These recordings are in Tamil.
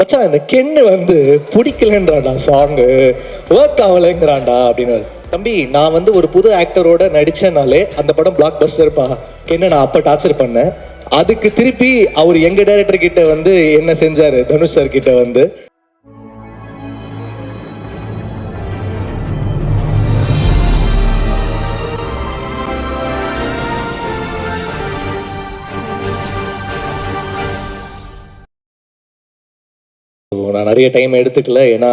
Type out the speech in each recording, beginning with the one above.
மச்சான் இந்த கென்னு வந்து பிடிக்கலன்றான்டா சாங்கு, ஒர்க் ஆகலைங்கிறான்டா அப்படின்னு. தம்பி நான் வந்து ஒரு புது ஆக்டரோட நடிச்சேனாலே அந்த படம் பிளாக் பஸ்டர்ப்பா. கென்னு நான் அப்போ டார்ச்சர் பண்ணேன். அதுக்கு திருப்பி அவர் எங்க டைரக்டர் கிட்ட வந்து என்ன செஞ்சாரு, தனுஷ் சார் கிட்ட வந்து நான் நிறைய டைம் எடுத்துக்கல. ஏன்னா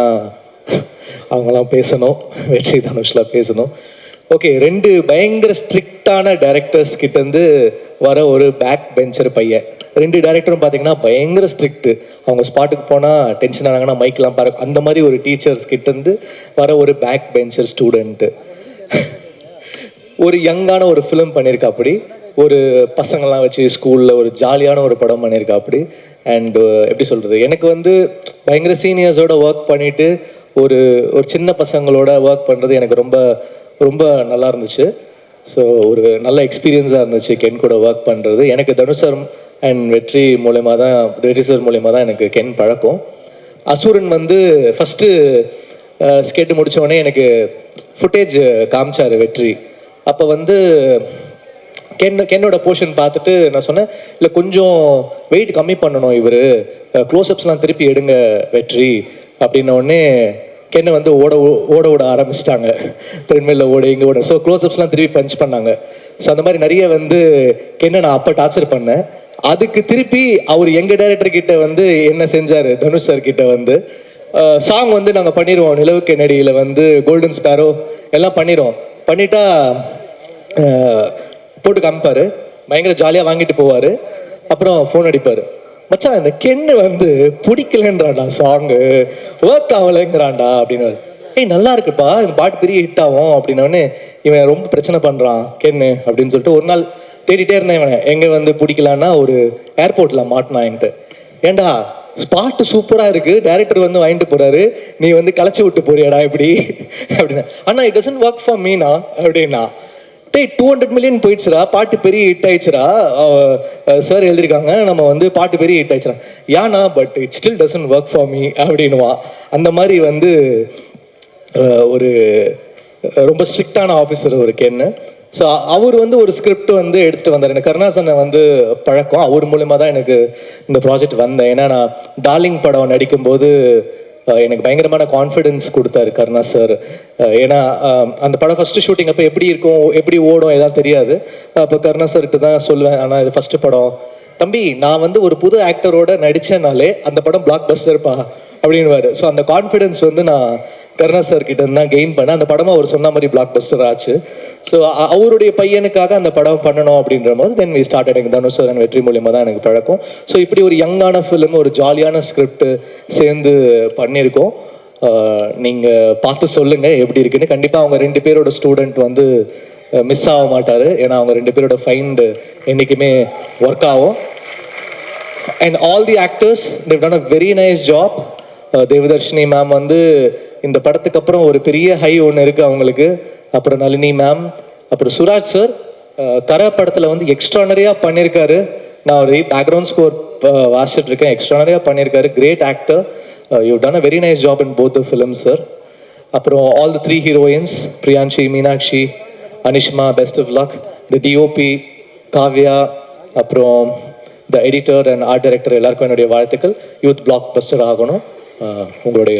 அவங்களாம் பேசணும், வெற்றி தனுஷ்லாம் பேசணும். ஓகே, 2 பயங்கர ஸ்ட்ரிக்டான டைரக்டர்ஸ் கிட்டேருந்து வர ஒரு பேக் பெஞ்சர் பையன். 2 டைரக்டரும் பார்த்தீங்கன்னா பயங்கர ஸ்ட்ரிக்ட்டு. அவங்க ஸ்பாட்டுக்கு போனால் டென்ஷன் ஆனாங்கன்னா மைக்கெலாம் பாரு, அந்த மாதிரி ஒரு டீச்சர்ஸ் கிட்டேருந்து வர ஒரு பேக் பெஞ்சர் ஸ்டூடெண்ட்டு. ஒரு யங்கான ஒரு ஃபிலிம் பண்ணியிருக்கா அப்படி, ஒரு பசங்கள்லாம் வச்சு ஸ்கூலில் ஒரு ஜாலியான ஒரு படம் பண்ணியிருக்கா அப்படி. அண்டு எப்படி சொல்கிறது, எனக்கு வந்து பயங்கர சீனியர்ஸோட ஒர்க் பண்ணிவிட்டு ஒரு ஒரு சின்ன பசங்களோட ஒர்க் பண்ணுறது எனக்கு ரொம்ப ரொம்ப நல்லா இருந்துச்சு. ஸோ ஒரு நல்ல எக்ஸ்பீரியன்ஸாக இருந்துச்சு கென் கூட ஒர்க் பண்ணுறது. எனக்கு தனுஷ் சார் அண்ட் வெற்றி சார் மூலயமா தான் எனக்கு கென் பழக்கம். அசுரன் வந்து ஃபஸ்ட்டு ஸ்கெட்டு முடித்தோடனே எனக்கு ஃபுட்டேஜ் காமிச்சார் வெற்றி. அப்போ வந்து கென்னோட போர்ஷன் பார்த்துட்டு நான் சொன்னேன், இல்லை கொஞ்சம் வெயிட் கம்மி பண்ணணும் இவர், க்ளோஸ்அப்ஸ்லாம் திருப்பி எடுங்க வெற்றி அப்படின்ன உடனே கென்னை வந்து ஓட ஆரம்பிச்சிட்டாங்க. த்ரெட்மில்ல ஓட இங்கே ஓட. ஸோ க்ளோஸ்அப்ஸ்லாம் திருப்பி பஞ்ச் பண்ணாங்க. ஸோ அந்த மாதிரி நிறைய வந்து கென்னை நான் அப்போ டார்ச்சர் பண்ணேன். அதுக்கு திருப்பி அவர் எங்கள் டைரக்டர் கிட்ட வந்து என்ன செஞ்சார், தனுஷ் சார் கிட்ட வந்து சாங் வந்து நாங்கள் பண்ணிடுவோம், நிலவு கென்னடியில் வந்து கோல்டன் ஸ்பேரோ எல்லாம் பண்ணிட்டா போட்டு காமிப்பார், பயங்கர ஜாலியாக வாங்கிட்டு போவார். அப்புறம் ஃபோன் அடிப்பார், மச்சான் இந்த கென்னு வந்து பிடிக்கலன்றான்டா சாங்கு, ஒர்க் ஆகலைங்கிறான்டா அப்படின்னு. ஏய் நல்லா இருக்குப்பா, இந்த பாட்டு பெரிய ஹிட் ஆகும் அப்படின்னோடனே இவன் ரொம்ப பிரச்சனை பண்ணுறான் கென்னு அப்படின்னு சொல்லிட்டு ஒரு நாள் தேடிட்டே இருந்தேன். இவனை எங்கே வந்து பிடிக்கலான்னா ஒரு ஏர்போர்ட்டில் மாட்டினான் என்கிட்ட. ஏண்டா ஸ்பாட்டு சூப்பராக இருக்குது, டைரக்டர் வந்து வாங்கிட்டு போகிறாரு, நீ வந்து களைச்சி விட்டு போறியாடா இப்படி அப்படின்னா. அண்ணா இட் டசன்ட் ஒர்க் ஃபார் மீனா அப்படின்னா. டே 200 மில்லியன் போயிடுச்சுரா, பாட்டு பெரிய ஹிட் ஆயிடுச்சுரா, சார் எழுதியிருக்காங்க நம்ம வந்து பாட்டு பெரிய ஹிட் ஆயிடுச்சுரா. ஏன்னா but it still doesn't work for me அப்படின்வா. அந்த மாதிரி வந்து ஒரு ரொம்ப ஸ்ட்ரிக்டான ஆஃபீஸர் ஒரு கென்னு. ஸோ அவர் வந்து ஒரு ஸ்கிரிப்ட் வந்து எடுத்துகிட்டு வந்தார். எனக்கு கருணாசனை வந்து பழக்கம், அவர் மூலமாக தான் எனக்கு இந்த ப்ராஜெக்ட் வந்தேன். ஏன்னா நான் டார்லிங் படம் நடிக்கும்போது எனக்கு பயங்கரமான கான்ஃபிடென்ஸ் கொடுத்தாரு கருணா சார். ஏன்னா அந்த படம் ஃபஸ்ட்டு ஷூட்டிங் அப்போ எப்படி இருக்கும், எப்படி ஓடும் எதாவது தெரியாது. அப்போ கருணா சார்கிட்ட தான் சொல்லுவேன், ஆனால் இது ஃபஸ்ட்டு படம் தம்பி நான் வந்து ஒரு புது ஆக்டரோட நடித்தேனாலே அந்த படம் பிளாக் பஸ்டர்ப்பா அப்படின்வாரு. ஸோ அந்த கான்ஃபிடென்ஸ் வந்து நான் கருணா சார் கிட்ட தான் கெயின் பண்ணேன். அந்த படமாக அவர் சொன்ன மாதிரி பிளாக் பஸ்டர் ஆச்சு. ஸோ அவருடைய பையனுக்காக அந்த படம் பண்ணணும் அப்படின்ற போது தென் வி ஸ்டார்ட். எனக்கு தனுஷ் சார் வெற்றி மூலியமாக தான் எனக்கு பழக்கம். ஸோ இப்படி ஒரு யங்கான ஃபிலிம், ஒரு ஜாலியான ஸ்கிரிப்ட் சேர்ந்து பண்ணியிருக்கோம். நீங்கள் பார்த்து சொல்லுங்கள் எப்படி இருக்குன்னு. கண்டிப்பாக அவங்க 2 பேரோட ஸ்டூடெண்ட் வந்து மிஸ் ஆக மாட்டார். ஏன்னா அவங்க 2 பேரோட ஃபைண்ட் என்றைக்குமே ஒர்க் ஆகும். And all the actors they've done a very nice job. Devadarshini ma'am வந்து இந்த படத்துக்கு அப்புறம் ஒரு பெரிய ஹை ஒன்று இருக்குது அவங்களுக்கு. அப்புறம் நளினி மேம், அப்புறம் சுராஜ் சார் கரை படத்தில் வந்து எக்ஸ்ட்ரானரியாக பண்ணியிருக்காரு. நான் ஒரு பேக்ரவுண்ட் ஸ்கோர் வாசிச்சுட்டு இருக்கேன், எக்ஸ்ட்ரானரியாக பண்ணியிருக்காரு. Great actor, you done a very nice job in both the film sir. அப்புறம் all the 3 heroines, Priyanshi, Meenakshi, Anishma, best of luck. The DOP Kavya, அப்புறம் the editor and art director எல்லாருக்கும் என்னுடைய வாழ்த்துக்கள். யூத் பிளாக் பஸ்டர் ஆகணும். உங்களுடைய